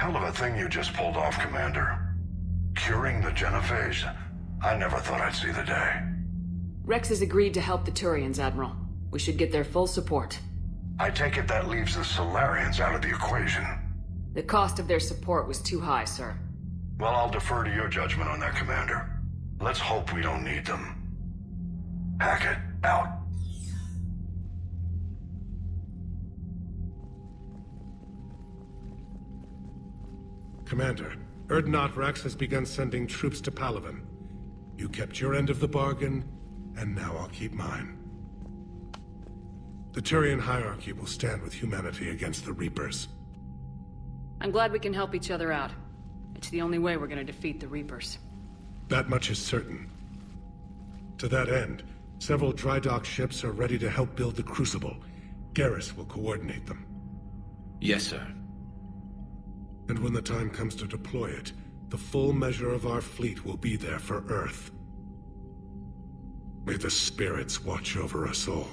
hell of a thing you just pulled off, Commander. Curing the Genophage? I never thought I'd see the day. Rex has agreed to help the Turians, Admiral. We should get their full support. I take it that leaves the Solarians out of the equation. The cost of their support was too high, sir. Well, I'll defer to your judgment on that, Commander. Let's hope we don't need them. Hackett, out. Commander, Urdnot Rex has begun sending troops to Palaven. You kept your end of the bargain, and now I'll keep mine. The Turian hierarchy will stand with humanity against the Reapers. I'm glad we can help each other out. It's the only way we're gonna defeat the Reapers. That much is certain. To that end, several dry dock ships are ready to help build the Crucible. Garrus will coordinate them. Yes, sir. And when the time comes to deploy it, the full measure of our fleet will be there for Earth. May the spirits watch over us all.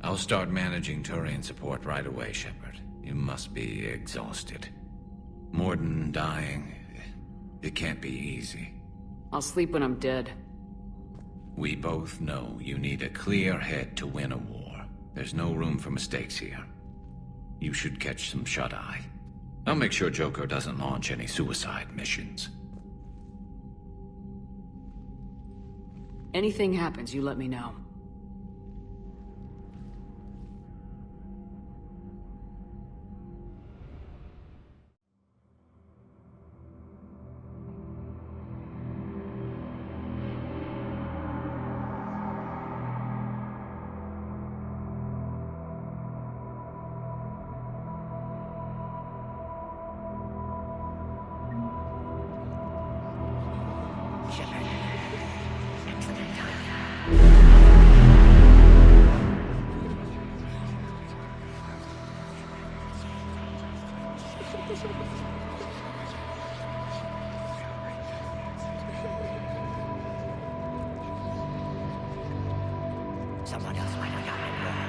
I'll start managing Turian support right away, Shepard. You must be exhausted. Morden dying, it can't be easy. I'll sleep when I'm dead. We both know you need a clear head to win a war. There's no room for mistakes here. You should catch some shut-eye. I'll make sure Joker doesn't launch any suicide missions. Anything happens, you let me know. Someone else might have gotten it wrong.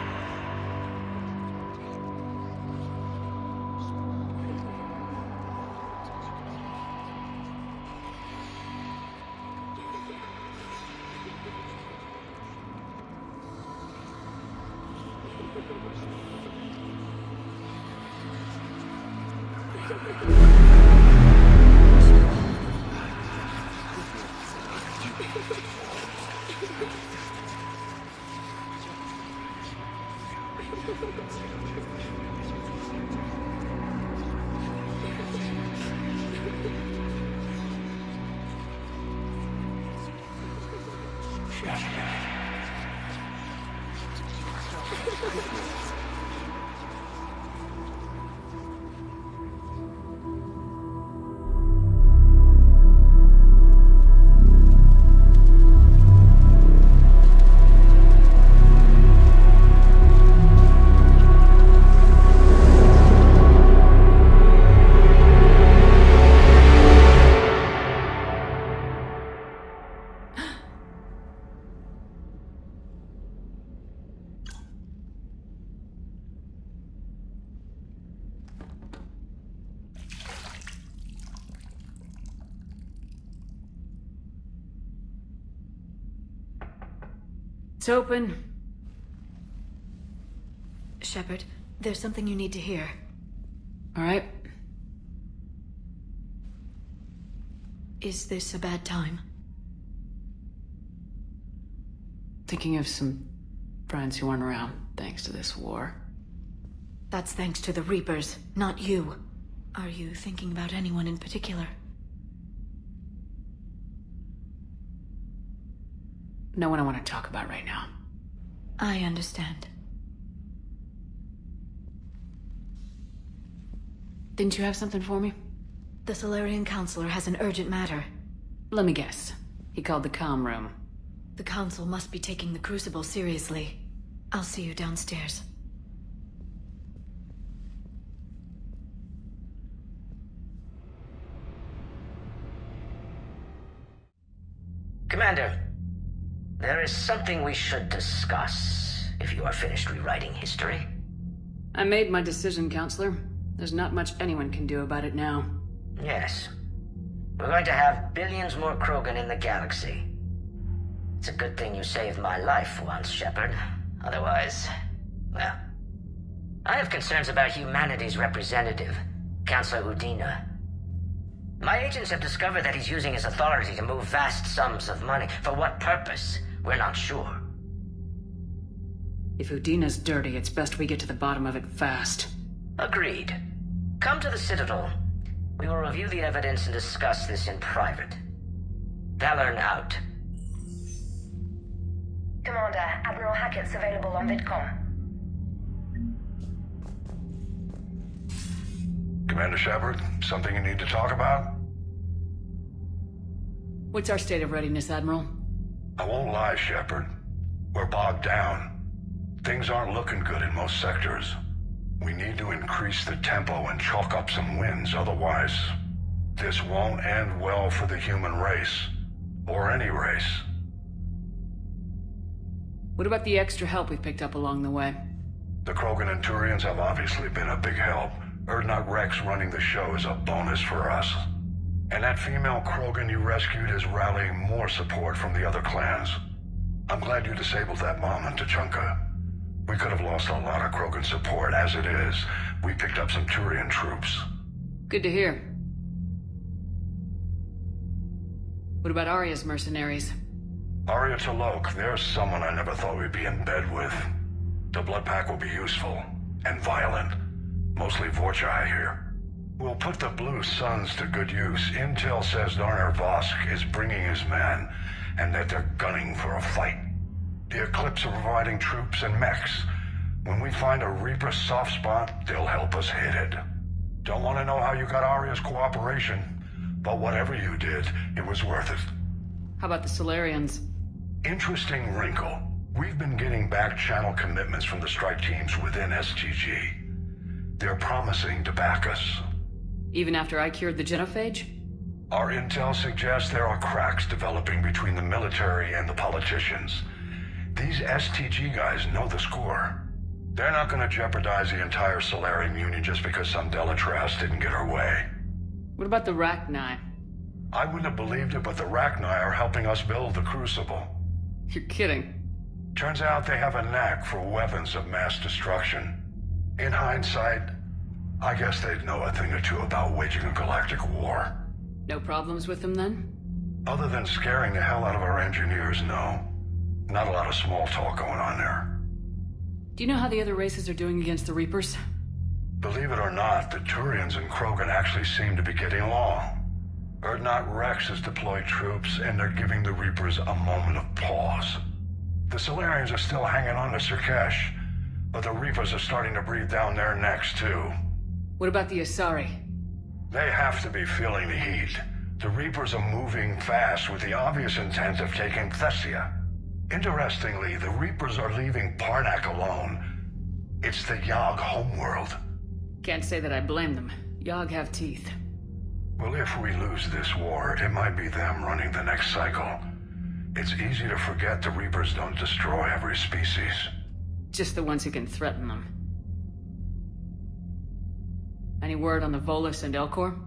It's open. Shepard, there's something you need to hear. All right. Is this a bad time? Thinking of some friends who aren't around thanks to this war. That's thanks to the Reapers, not you. Are you thinking about anyone in particular? No one I want to talk about right now. I understand. Didn't you have something for me? The Solarian Counselor has an urgent matter. Let me guess. He called the comm room. The Council must be taking the Crucible seriously. I'll see you downstairs. Commander, there is something we should discuss, if you are finished rewriting history. I made my decision, Counselor. There's not much anyone can do about it now. Yes. We're going to have billions more Krogan in the galaxy. It's a good thing you saved my life once, Shepard. Otherwise, well... I have concerns about humanity's representative, Counselor Udina. My agents have discovered that he's using his authority to move vast sums of money. For what purpose? We're not sure. If Udina's dirty, it's best we get to the bottom of it fast. Agreed. Come to the Citadel. We will review the evidence and discuss this in private. Valorn out. Commander, Admiral Hackett's available on VidCom. Commander Shepard, something you need to talk about? What's our state of readiness, Admiral? I won't lie, Shepard. We're bogged down. Things aren't looking good in most sectors. We need to increase the tempo and chalk up some wins, otherwise this won't end well for the human race. Or any race. What about the extra help we picked up along the way? The Krogan and Turians have obviously been a big help. Urdnot Rex running the show is a bonus for us. And that female Krogan you rescued is rallying more support from the other clans. I'm glad you disabled that bomb in Tuchanka. We could have lost a lot of Krogan support. As it is, we picked up some Turian troops. Good to hear. What about Arya's mercenaries? Arya T'Loak, there's someone I never thought we'd be in bed with. The Blood Pack will be useful. And violent. Mostly Vorcha, I hear. We'll put the Blue Suns to good use. Intel says Darner Vosk is bringing his men, and that they're gunning for a fight. The Eclipse are providing troops and mechs. When we find a Reaper soft spot, they'll help us hit it. Don't want to know how you got Arya's cooperation, but whatever you did, it was worth it. How about the Solarians? Interesting wrinkle. We've been getting back-channel commitments from the strike teams within STG. They're promising to back us. Even after I cured the Genophage? Our intel suggests there are cracks developing between the military and the politicians. These STG guys know the score. They're not going to jeopardize the entire Solarian Union just because some Delatras didn't get her way. What about the Rachni? I wouldn't have believed it, but the Rachni are helping us build the Crucible. You're kidding. Turns out they have a knack for weapons of mass destruction. In hindsight, I guess they'd know a thing or two about waging a galactic war. No problems with them then? Other than scaring the hell out of our engineers, no. Not a lot of small talk going on there. Do you know how the other races are doing against the Reapers? Believe it or not, the Turians and Krogan actually seem to be getting along. Urdnot Rex has deployed troops, and they're giving the Reapers a moment of pause. The Solarians are still hanging on to Sirkesh, but the Reapers are starting to breathe down their necks, too. What about the Asari? They have to be feeling the heat. The Reapers are moving fast with the obvious intent of taking Thessia. Interestingly, the Reapers are leaving Parnak alone. It's the Yogg homeworld. Can't say that I blame them. Yogg have teeth. Well, if we lose this war, it might be them running the next cycle. It's easy to forget the Reapers don't destroy every species. Just the ones who can threaten them. Any word on the Volus and Elcor?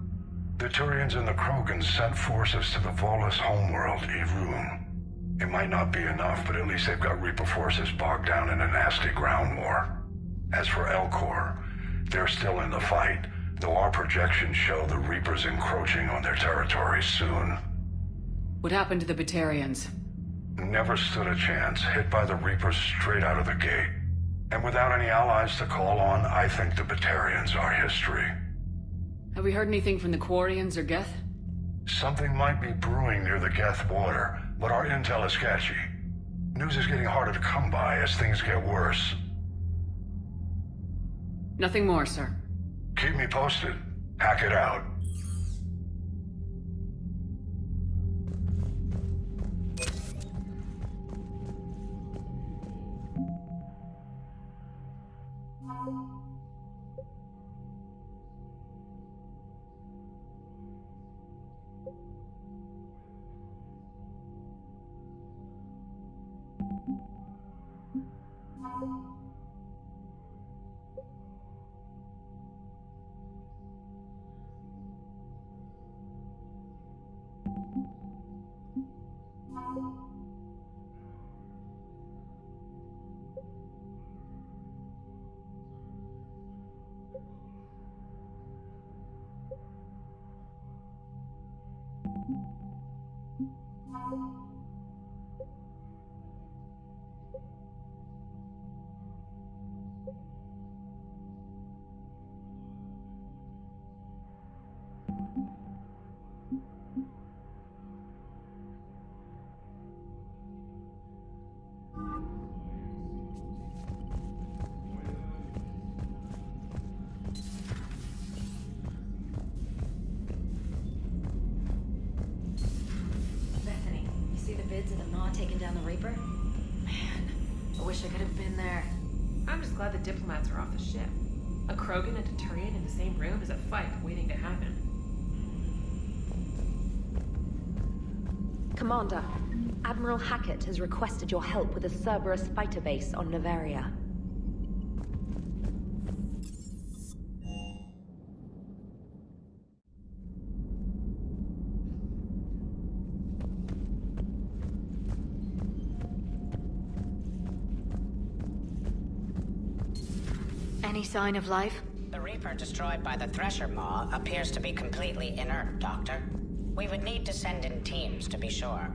The Turians and the Krogans sent forces to the Volus homeworld, Irun. It might not be enough, but at least they've got Reaper forces bogged down in a nasty ground war. As for Elcor, they're still in the fight, though our projections show the Reapers encroaching on their territory soon. What happened to the Batarians? Never stood a chance, hit by the Reapers straight out of the gate. And without any allies to call on, I think the Batarians are history. Have we heard anything from the Quarians or Geth? Something might be brewing near the Geth border, but our intel is sketchy. News is getting harder to come by as things get worse. Nothing more, sir. Keep me posted. Hack it out. Bethany, you see the vids of the Maw taking down the Reaper? Man, I wish I could have been there. I'm just glad the diplomats are off the ship. A Krogan and a Turian in the same room is a fight waiting to happen. Commander, Admiral Hackett has requested your help with a Cerberus fighter base on Novaria. Any sign of life? The Reaper destroyed by the Thresher Maw appears to be completely inert, Doctor. We would need to send in teams to be sure.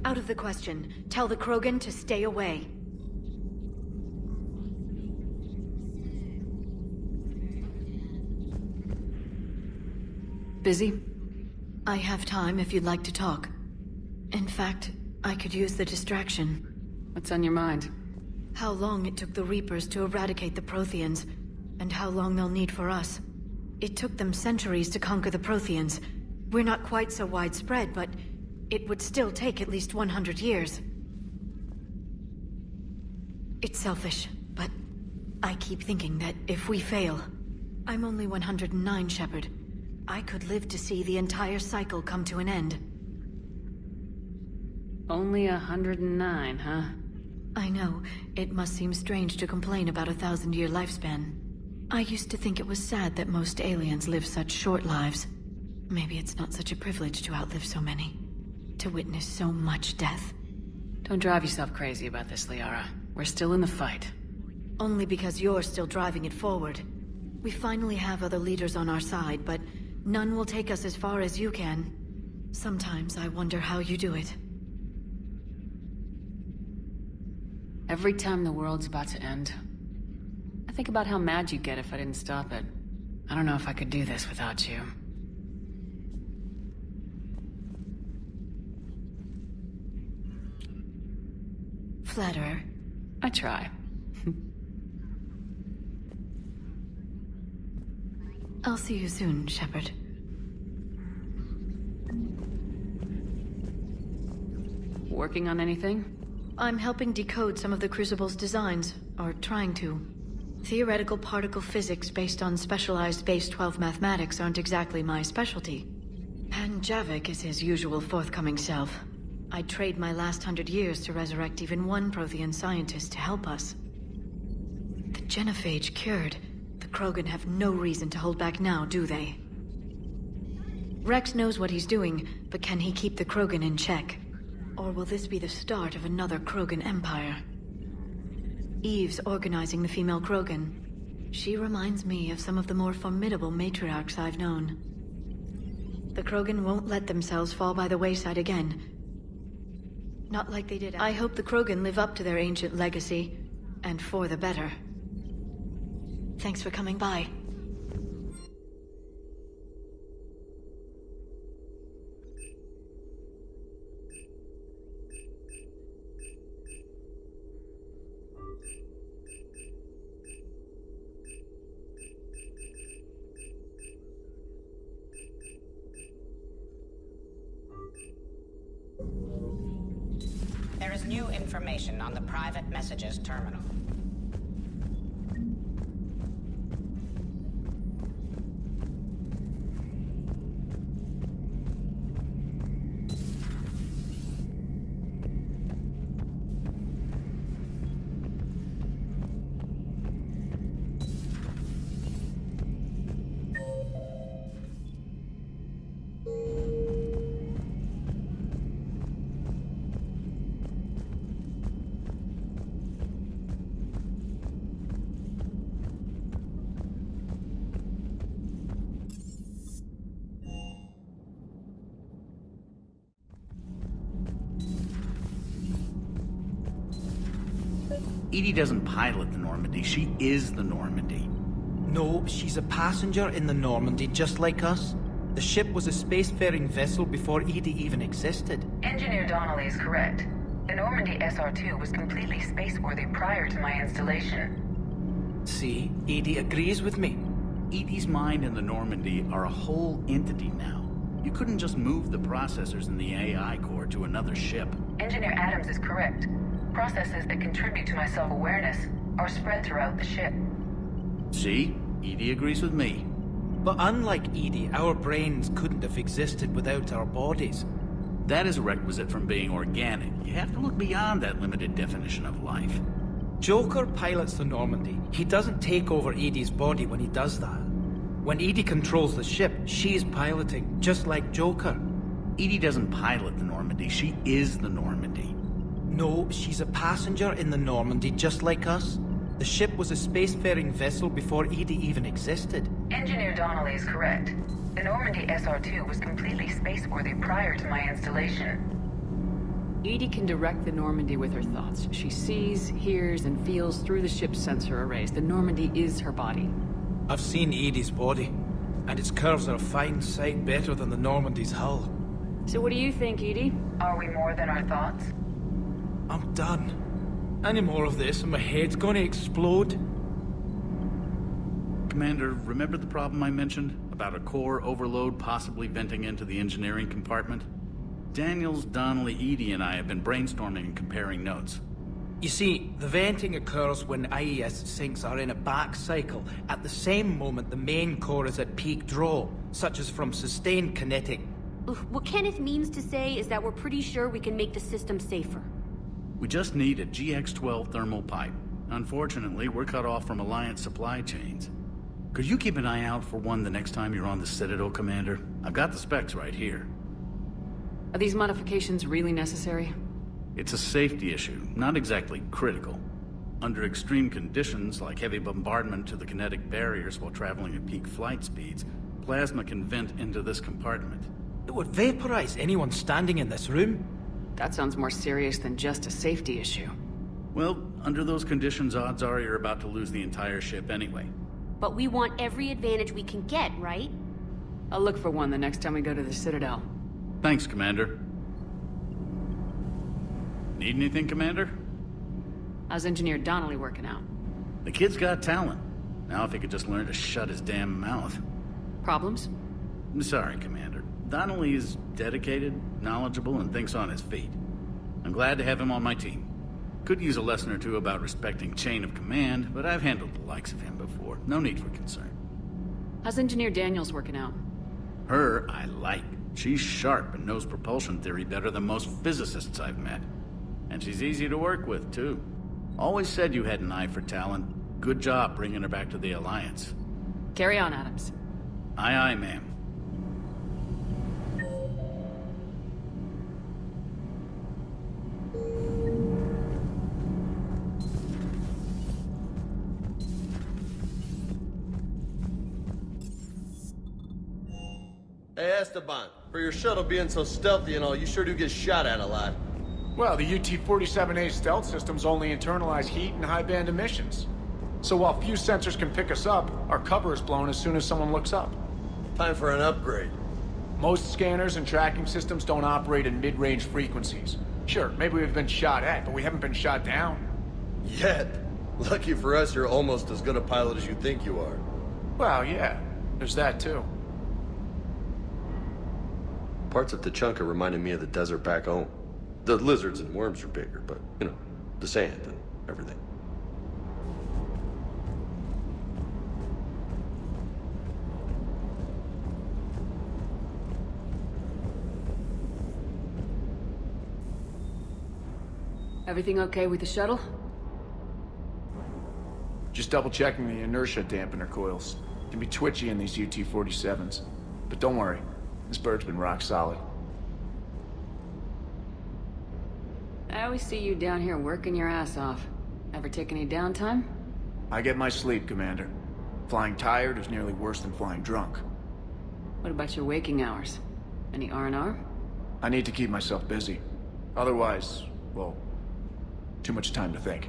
Out of the question. Tell the Krogan to stay away. Busy? I have time if you'd like to talk. In fact, I could use the distraction. What's on your mind? How long it took the Reapers to eradicate the Protheans, and how long they'll need for us. It took them centuries to conquer the Protheans. We're not quite so widespread, but it would still take at least 100 years. It's selfish, but I keep thinking that if we fail... I'm only 109, Shepard. I could live to see the entire cycle come to an end. Only 109, huh? I know. It must seem strange to complain about a 1,000-year lifespan. I used to think it was sad that most aliens live such short lives. Maybe it's not such a privilege to outlive so many. To witness so much death. Don't drive yourself crazy about this, Liara. We're still in the fight. Only because you're still driving it forward. We finally have other leaders on our side, but none will take us as far as you can. Sometimes I wonder how you do it. Every time the world's about to end, I think about how mad you'd get if I didn't stop it. I don't know if I could do this without you. Flatterer. I try. I'll see you soon, Shepard. Working on anything? I'm helping decode some of the Crucible's designs, or trying to. Theoretical particle physics based on specialized base 12 mathematics aren't exactly my specialty. And Javik is his usual forthcoming self. I'd trade my last 100 years to resurrect even one Prothean scientist to help us. The Genophage cured. The Krogan have no reason to hold back now, do they? Rex knows what he's doing, but can he keep the Krogan in check? Or will this be the start of another Krogan empire? Eve's organizing the female Krogan. She reminds me of some of the more formidable matriarchs I've known. The Krogan won't let themselves fall by the wayside again. Not like they did. I hope the Krogan live up to their ancient legacy, and for the better. Thanks for coming by. There is new information on the private messages terminal. Edie doesn't pilot the Normandy, she is the Normandy. No, she's a passenger in the Normandy, just like us. The ship was a spacefaring vessel before Edie even existed. Engineer Donnelly is correct. The Normandy SR-2 was completely spaceworthy prior to my installation. See, Edie agrees with me. Edie's mind and the Normandy are a whole entity now. You couldn't just move the processors in the AI core to another ship. Engineer Adams is correct. Processes that contribute to my self-awareness are spread throughout the ship. See? Edie agrees with me. But unlike Edie, our brains couldn't have existed without our bodies. That is a requisite from being organic. You have to look beyond that limited definition of life. Joker pilots the Normandy. He doesn't take over Edie's body when he does that. When Edie controls the ship, she's piloting, just like Joker. Edie doesn't pilot the Normandy, she is the Normandy. No, she's a passenger in the Normandy, just like us. The ship was a spacefaring vessel before Edie even existed. Engineer Donnelly is correct. The Normandy SR-2 was completely spaceworthy prior to my installation. Edie can direct the Normandy with her thoughts. She sees, hears, and feels through the ship's sensor arrays. The Normandy is her body. I've seen Edie's body, and its curves are a fine sight better than the Normandy's hull. So what do you think, Edie? Are we more than our thoughts? I'm done. Any more of this and my head's gonna explode. Commander, remember the problem I mentioned? About a core overload possibly venting into the engineering compartment? Daniels, Donnelly, Edie, and I have been brainstorming and comparing notes. You see, the venting occurs when IES sinks are in a back cycle, at the same moment the main core is at peak draw, such as from sustained kinetic. What Kenneth means to say is that we're pretty sure we can make the system safer. We just need a GX-12 thermal pipe. Unfortunately, we're cut off from Alliance supply chains. Could you keep an eye out for one the next time you're on the Citadel, Commander? I've got the specs right here. Are these modifications really necessary? It's a safety issue, not exactly critical. Under extreme conditions, like heavy bombardment to the kinetic barriers while traveling at peak flight speeds, plasma can vent into this compartment. It would vaporize anyone standing in this room. That sounds more serious than just a safety issue. Well, under those conditions, odds are you're about to lose the entire ship anyway. But we want every advantage we can get, right? I'll look for one the next time we go to the Citadel. Thanks, Commander. Need anything, Commander? How's Engineer Donnelly working out? The kid's got talent. Now if he could just learn to shut his damn mouth. Problems? I'm sorry, Commander. Donnelly is dedicated, knowledgeable, and thinks on his feet. I'm glad to have him on my team. Could use a lesson or two about respecting chain of command, but I've handled the likes of him before. No need for concern. How's Engineer Daniels working out? Her, I like. She's sharp and knows propulsion theory better than most physicists I've met. And she's easy to work with, too. Always said you had an eye for talent. Good job bringing her back to the Alliance. Carry on, Adams. Aye, aye, ma'am. Hey, Esteban, for your shuttle being so stealthy and all, you sure do get shot at a lot. Well, the UT-47A stealth systems only internalize heat and high-band emissions. So while few sensors can pick us up, our cover is blown as soon as someone looks up. Time for an upgrade. Most scanners and tracking systems don't operate in mid-range frequencies. Sure, maybe we've been shot at, but we haven't been shot down. Yet. Lucky for us, you're almost as good a pilot as you think you are. Well, yeah. There's that, too. Parts of Tachanka reminded me of the desert back home. The lizards and worms are bigger, but, you know, the sand and everything. Everything okay with the shuttle? Just double-checking the inertia dampener coils. Can be twitchy in these UT-47s. But don't worry, this bird's been rock solid. I always see you down here working your ass off. Ever take any downtime? I get my sleep, Commander. Flying tired is nearly worse than flying drunk. What about your waking hours? Any R&R? I need to keep myself busy. Otherwise, well, too much time to think.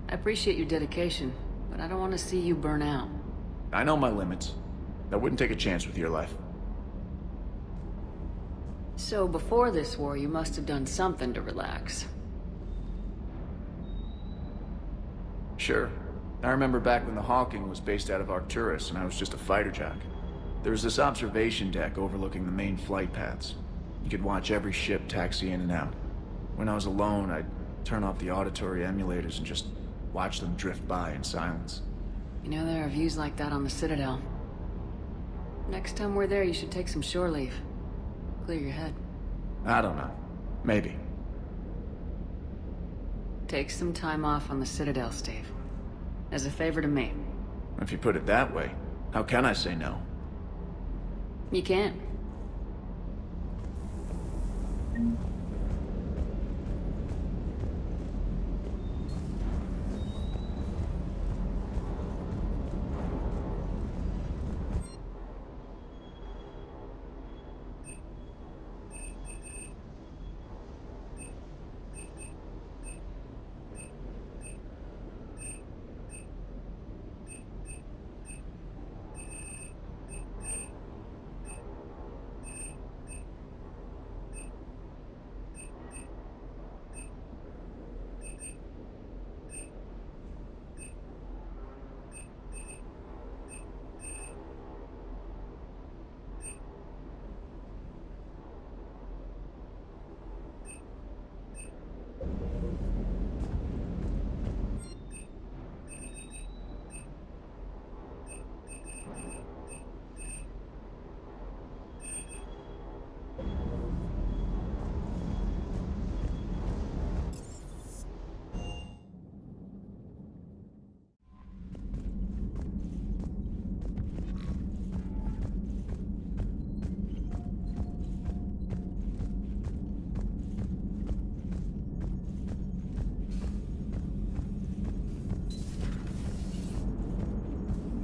I appreciate your dedication, but I don't want to see you burn out. I know my limits. I wouldn't take a chance with your life. So before this war, you must have done something to relax. Sure. I remember back when the Hawking was based out of Arcturus and I was just a fighter jock. There was this observation deck overlooking the main flight paths. You could watch every ship taxi in and out. When I was alone, I'd turn off the auditory emulators and just watch them drift by in silence. You know, there are views like that on the Citadel. Next time we're there, you should take some shore leave. Clear your head. I don't know. Maybe. Take some time off on the Citadel, Steve. As a favor to me. If you put it that way, how can I say no? You can't.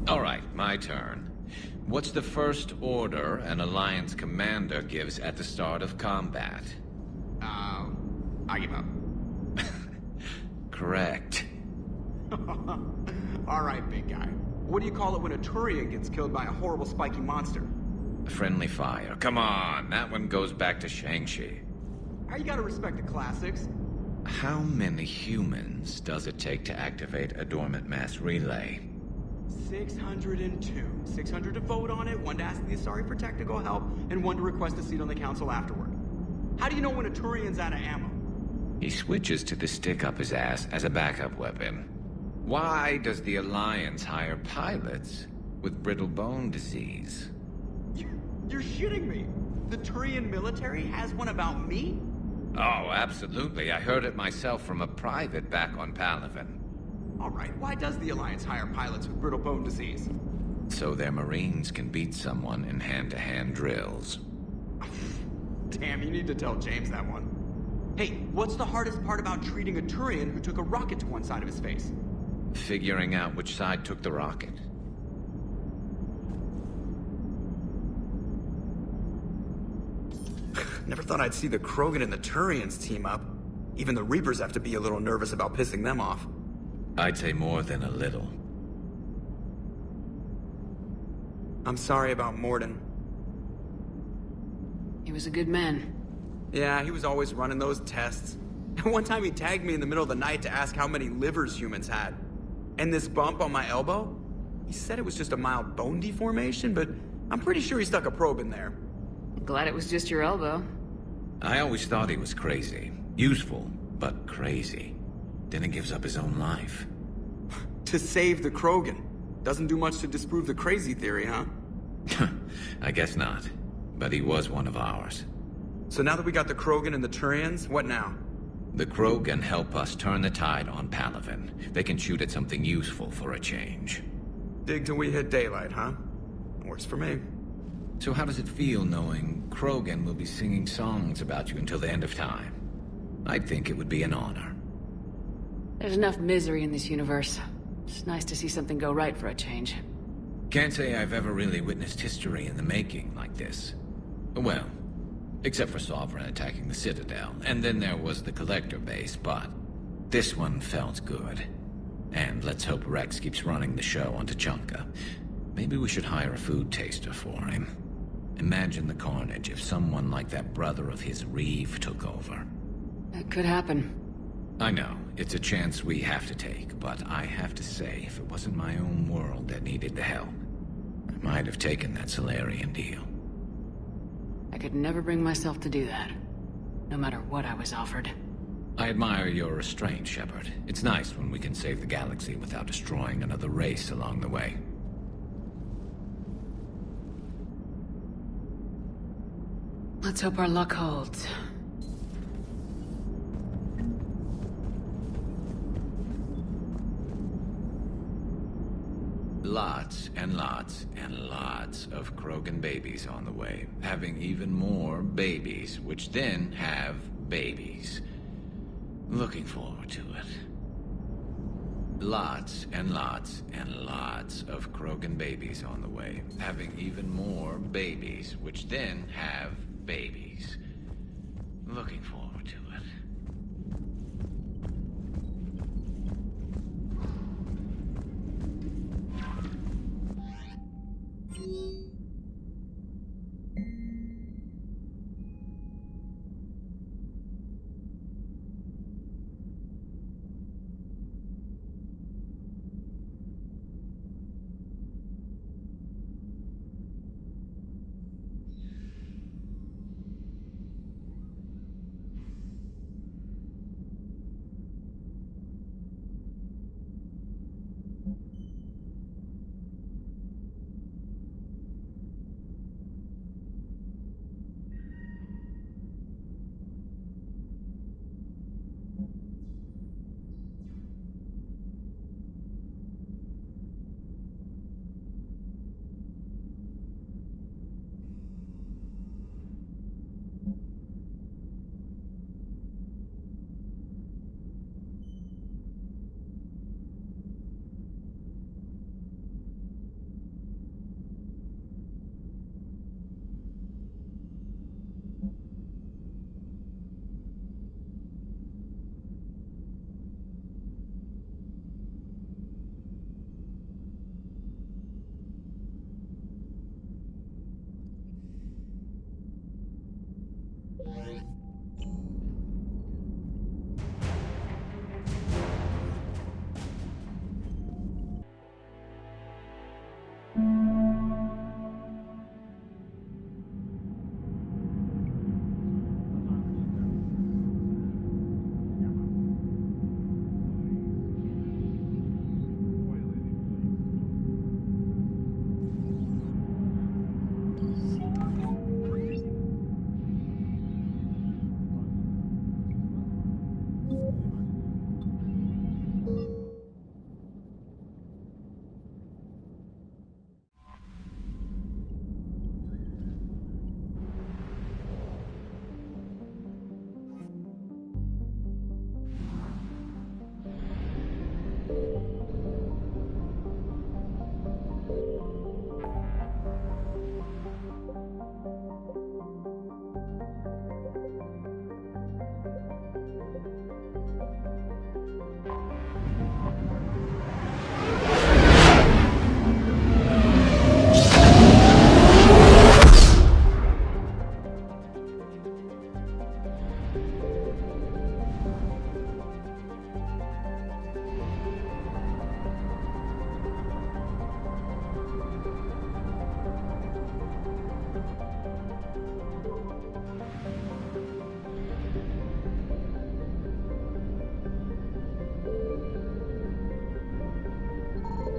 All right, my turn. What's the first order an Alliance commander gives at the start of combat? I give up. Correct. All right, big guy. What do you call it when a Turian gets killed by a horrible spiky monster? Friendly fire. Come on, that one goes back to Shang-Chi. How you gotta respect the classics? How many humans does it take to activate a dormant mass relay? 602. 600 to vote on it, 1 to ask the Asari for technical help, and 1 to request a seat on the council afterward. How do you know when a Turian's out of ammo? He switches to the stick up his ass as a backup weapon. Why does the Alliance hire pilots with brittle bone disease? You're shitting me! The Turian military has one about me? Oh, absolutely. I heard it myself from a private back on Palaven. All right, why does the Alliance hire pilots with brittle bone disease? So their Marines can beat someone in hand-to-hand drills. Damn, you need to tell James that one. Hey, what's the hardest part about treating a Turian who took a rocket to one side of his face? Figuring out which side took the rocket. Never thought I'd see the Krogan and the Turians team up. Even the Reapers have to be a little nervous about pissing them off. I'd say more than a little. I'm sorry about Morden. He was a good man. Yeah, he was always running those tests. And one time he tagged me in the middle of the night to ask how many livers humans had. And this bump on my elbow? He said it was just a mild bone deformation, but I'm pretty sure he stuck a probe in there. Glad it was just your elbow. I always thought he was crazy. Useful, but crazy. Then he gives up his own life. To save the Krogan. Doesn't do much to disprove the crazy theory, huh? I guess not. But he was one of ours. So now that we got the Krogan and the Turians, what now? The Krogan help us turn the tide on Palaven. They can shoot at something useful for a change. Dig till we hit daylight, huh? Works for me. So how does it feel knowing Krogan will be singing songs about you until the end of time? I'd think it would be an honor. There's enough misery in this universe. It's nice to see something go right for a change. Can't say I've ever really witnessed history in the making like this. Well, except for Sovereign attacking the Citadel, and then there was the Collector base, but this one felt good. And let's hope Rex keeps running the show on Tuchanka. Maybe we should hire a food taster for him. Imagine the carnage if someone like that brother of his, Reeve, took over. That could happen. I know, it's a chance we have to take, but I have to say, if it wasn't my own world that needed the help, I might have taken that Solarian deal. I could never bring myself to do that, no matter what I was offered. I admire your restraint, Shepard. It's nice when we can save the galaxy without destroying another race along the way. Let's hope our luck holds. Lots and lots and lots of Krogan babies on the way, having even more babies, which then have babies. Looking forward to it. Lots and lots and lots of Krogan babies on the way, having even more babies, which then have babies. Looking forward to it.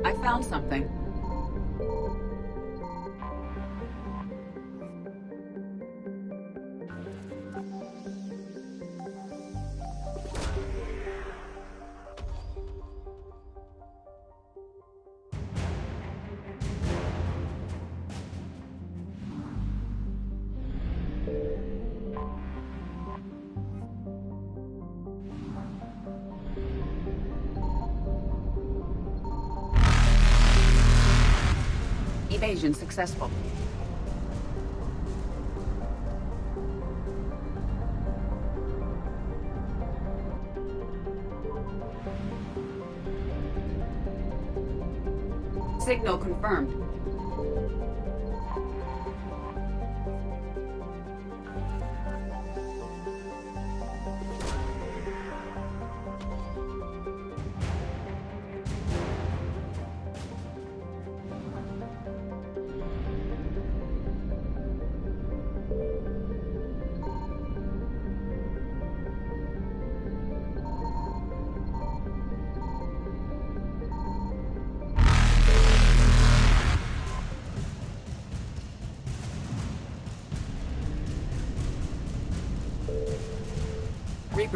I found something. Evasion successful. Signal confirmed.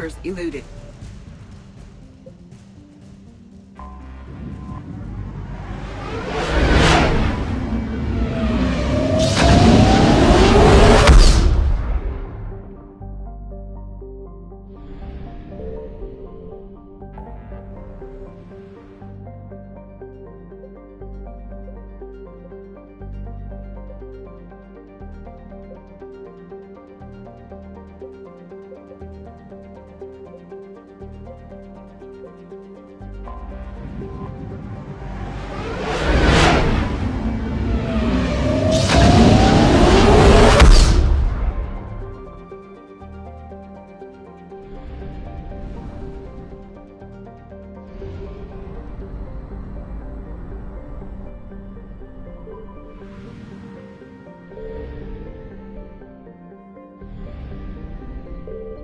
Reapers eluded.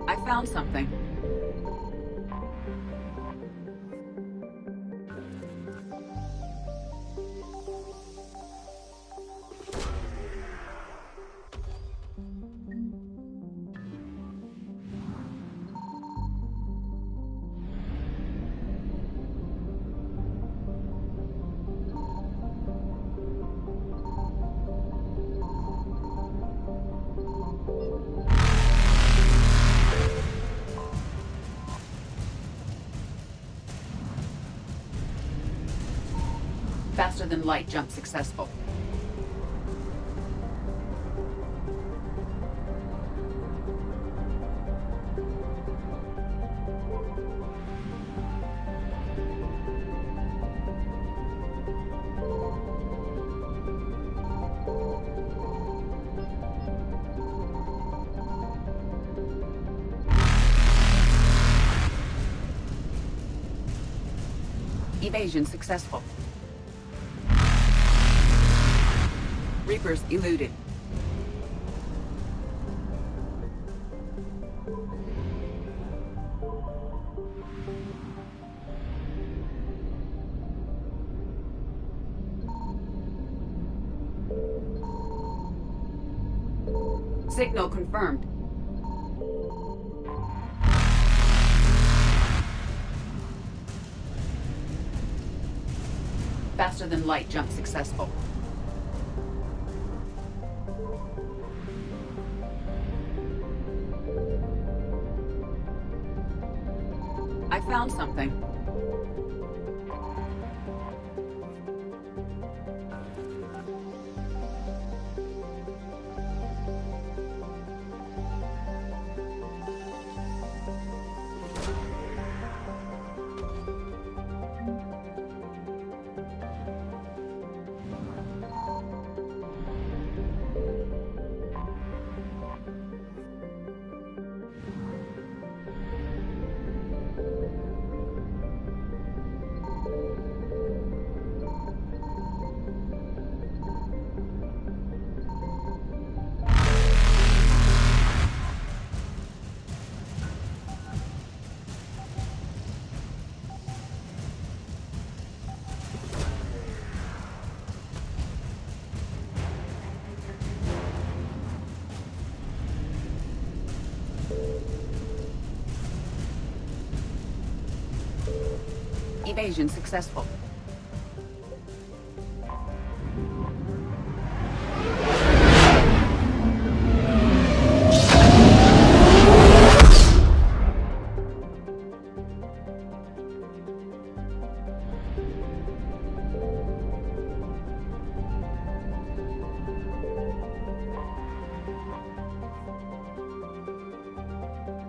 I found something. Faster than light jump successful. Evasion successful. Reapers eluded. Signal confirmed. Faster than light jump successful. I found something. Evasion successful.